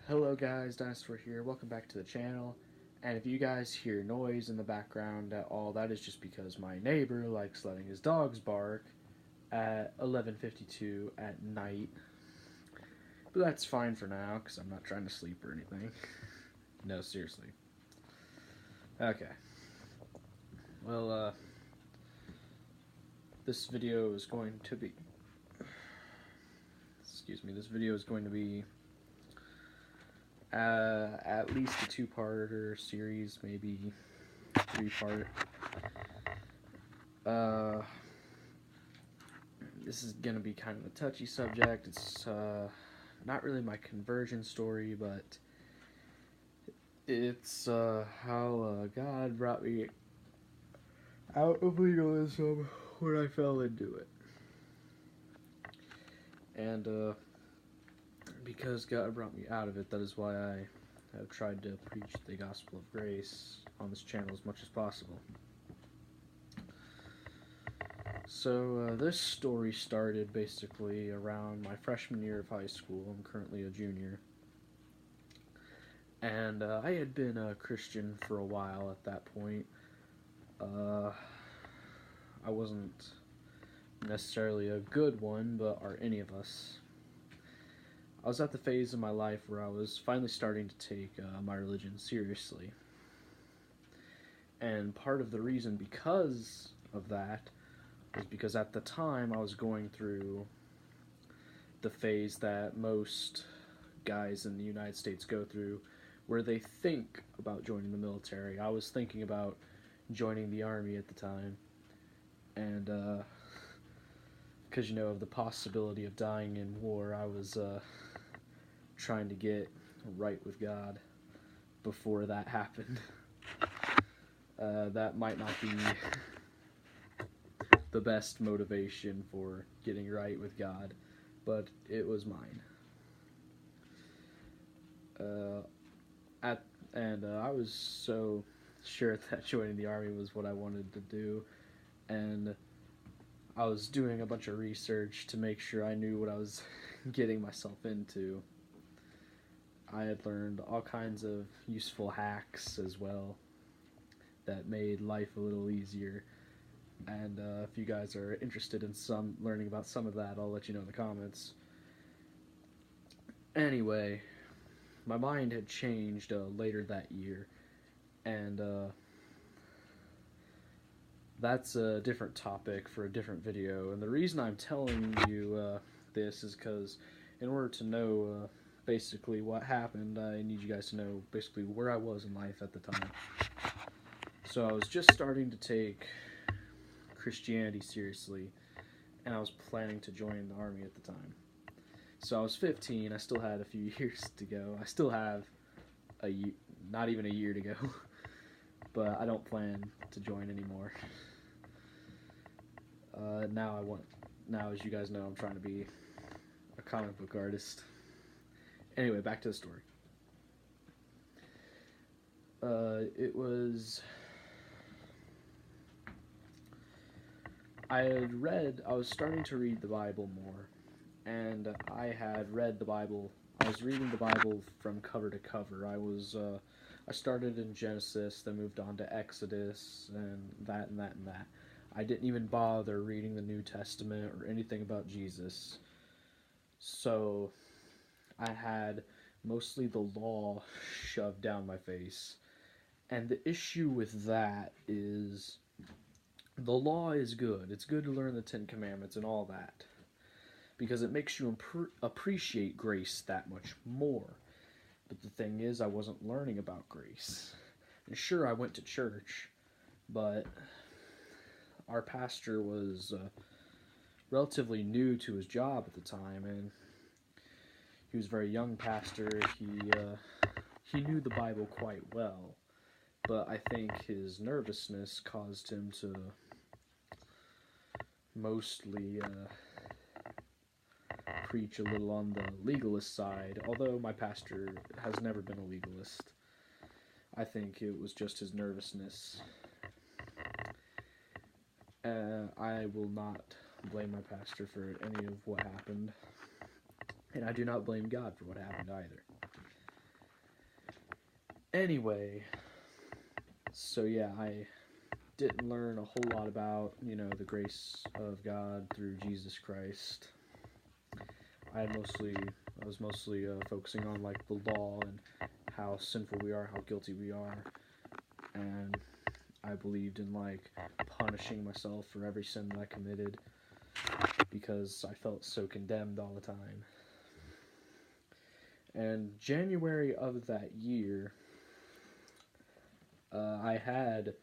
Hello guys, Dinosaur here. Welcome back to the channel. And if you guys hear noise in the background at all, that is just because my neighbor likes letting his dogs bark at 11:52 at night. But that's fine for now because I'm not trying to sleep or anything. No, seriously. Okay. Well, this video is going to be... this video is going to be at least a two-parter series, maybe three-part. This is gonna be kind of a touchy subject. It's not really my conversion story, but it's how God brought me out of legalism when I fell into it. And because God brought me out of it, that is why I have tried to preach the gospel of grace on this channel as much as possible. So this story started basically around my freshman year of high school. I'm currently a junior. And I had been a Christian for a while at that point. I wasn't necessarily a good one, but are any of us. I was at the phase in my life where I was finally starting to take my religion seriously. And part of the reason because of that was because at the time I was going through the phase that most guys in the United States go through, where they think about joining the military. I was thinking about joining the army at the time. And because, of the possibility of dying in war, I was trying to get right with God before that happened. That might not be the best motivation for getting right with God, but it was mine. I was so sure that joining the army was what I wanted to do, and I was doing a bunch of research to make sure I knew what I was getting myself into. I had learned all kinds of useful hacks as well that made life a little easier. And if you guys are interested in learning about some of that, I'll let you know in the comments. Anyway, my mind had changed later that year, and that's a different topic for a different video. And the reason I'm telling you this is because in order to know basically what happened, I need you guys to know basically where I was in life at the time. So I was just starting to take Christianity seriously, and I was planning to join the army at the time. So I was 15, I still had a few years to go. I still have not even a year to go, but I don't plan to join anymore. Now as you guys know, I'm trying to be a comic book artist. Anyway, back to the story. I was starting to read the Bible more, and I had read the Bible. I was reading the Bible from cover to cover. I started in Genesis, then moved on to Exodus, and that and that and that. I didn't even bother reading the New Testament or anything about Jesus. So I had mostly the law shoved down my face. And the issue with that is the law is good. It's good to learn the 10 Commandments and all that, because it makes you appreciate grace that much more. But the thing is, I wasn't learning about grace. And sure, I went to church, but our pastor was relatively new to his job at the time, and he was a very young pastor. He knew the Bible quite well, but I think his nervousness caused him to mostly preach a little on the legalist side, although my pastor has never been a legalist. I think it was just his nervousness. I will not blame my pastor for any of what happened, and I do not blame God for what happened either. Anyway, so yeah, I didn't learn a whole lot about, the grace of God through Jesus Christ. I was mostly focusing on like the law and how sinful we are, how guilty we are, and I believed in like punishing myself for every sin that I committed because I felt so condemned all the time. And January of that year, I had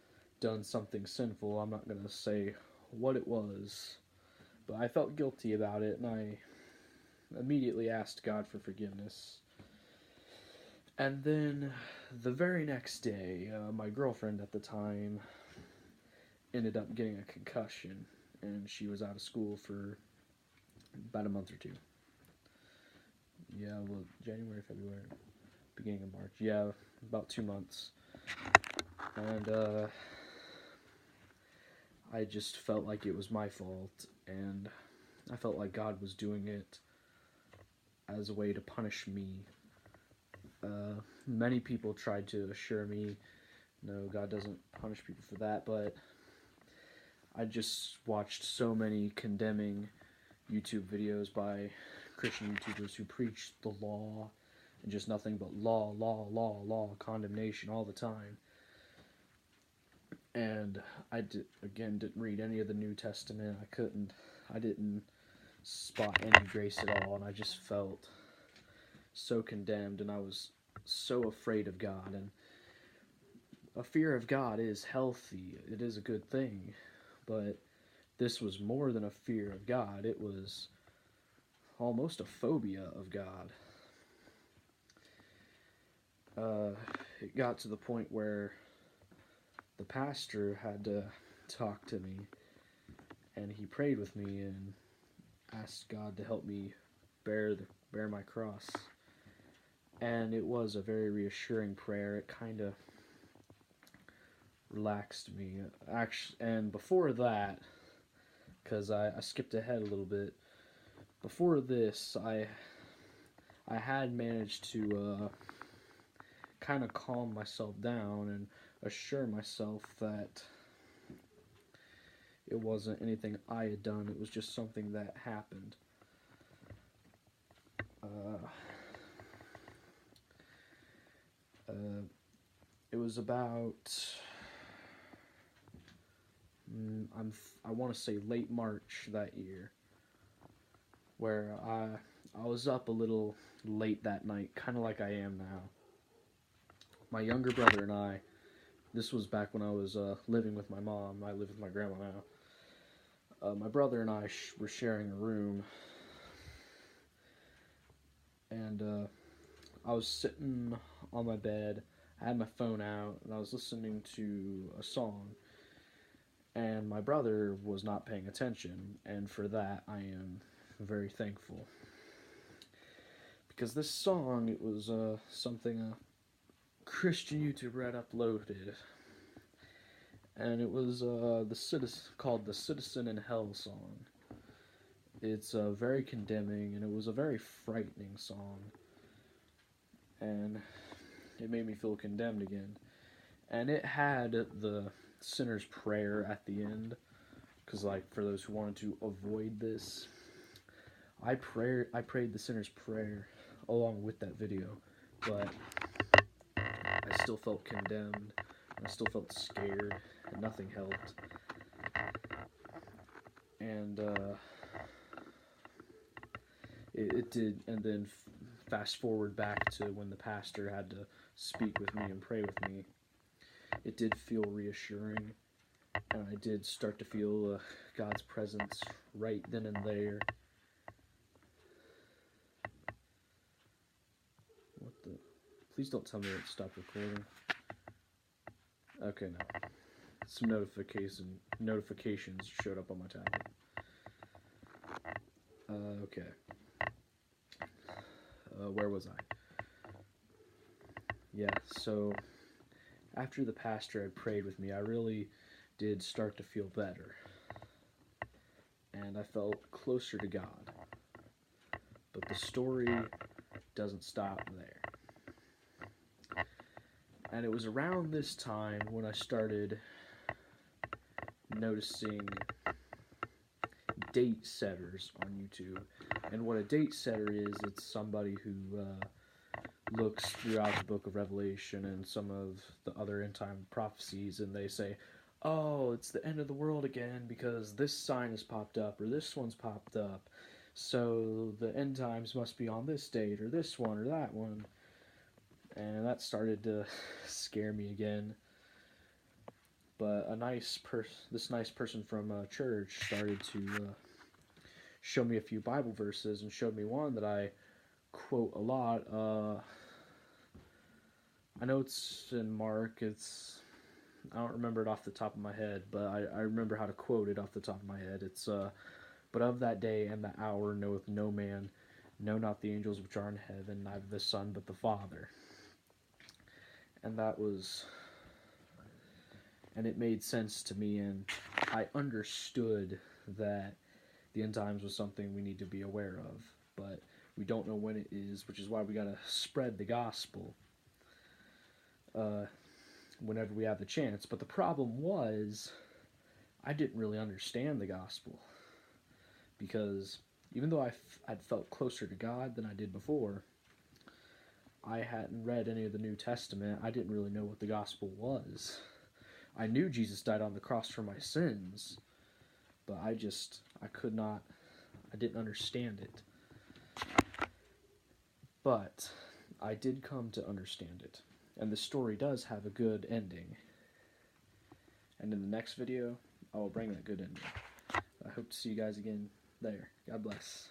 done something sinful. I'm not gonna say what it was, but I felt guilty about it, and I immediately asked God for forgiveness. And then the very next day, my girlfriend at the time ended up getting a concussion, and she was out of school for about a month or two. Yeah, well, January, February, beginning of March. Yeah, about 2 months. And I just felt like it was my fault, and I felt like God was doing it as a way to punish me. Many people tried to assure me, no, God doesn't punish people for that, but I just watched so many condemning YouTube videos by Christian YouTubers who preach the law and just nothing but law, condemnation all the time. And I didn't read any of the New Testament. I didn't spot any grace at all, and I just felt so condemned, and I was so afraid of God. And a fear of God is healthy. It is a good thing, but this was more than a fear of God. It was almost a phobia of God. It got to the point where the pastor had to talk to me, and he prayed with me and asked God to help me bear my cross. And it was a very reassuring prayer. It kind of relaxed me. Actually, and before that, because I skipped ahead a little bit. Before this, I had managed to kind of calm myself down and assure myself that it wasn't anything I had done. It was just something that happened. It was about I want to say late March that year, where I was up a little late that night, kind of like I am now. My younger brother and I, this was back when I was living with my mom. I live with my grandma now. My brother and I were sharing a room, and I was sitting on my bed. I had my phone out, and I was listening to a song, and my brother was not paying attention, and for that I am very thankful. Because this song, it was something a Christian YouTuber had uploaded, and it was called the Citizen in Hell song. It's very condemning, and it was a very frightening song, and it made me feel condemned again. And it had the sinner's prayer at the end, because like for those who wanted to avoid this, I prayed the sinner's prayer along with that video, but I still felt condemned, I still felt scared, and nothing helped. And it did, and then fast forward back to when the pastor had to speak with me and pray with me. It did feel reassuring, and I did start to feel God's presence right then and there. What the? Please don't tell me it stopped recording. Okay, no. Some notifications showed up on my tablet. Okay. Where was I? Yeah, so after the pastor had prayed with me, I really did start to feel better. And I felt closer to God. But the story doesn't stop there. And it was around this time when I started noticing date setters on YouTube. And what a date setter is, it's somebody who looks throughout the book of Revelation and some of the other end time prophecies, and they say, oh, it's the end of the world again because this sign has popped up or this one's popped up. So the end times must be on this date or this one or that one. And that started to scare me again. But this nice person from church started to show me a few Bible verses and showed me one that I quote a lot. I know it's in Mark. I don't remember it off the top of my head, but I remember how to quote it off the top of my head. It's but of that day and the hour knoweth no man, no, not the angels which are in heaven, neither the Son but the Father. And it made sense to me, and I understood that the end times was something we need to be aware of, but we don't know when it is, which is why we gotta spread the gospel whenever we have the chance. But the problem was, I didn't really understand the gospel, because even though I'd felt closer to God than I did before, I hadn't read any of the New Testament. I didn't really know what the gospel was. I knew Jesus died on the cross for my sins, but I didn't understand it. But I did come to understand it, and the story does have a good ending. And in the next video, I will bring that good ending. I hope to see you guys again there. God bless.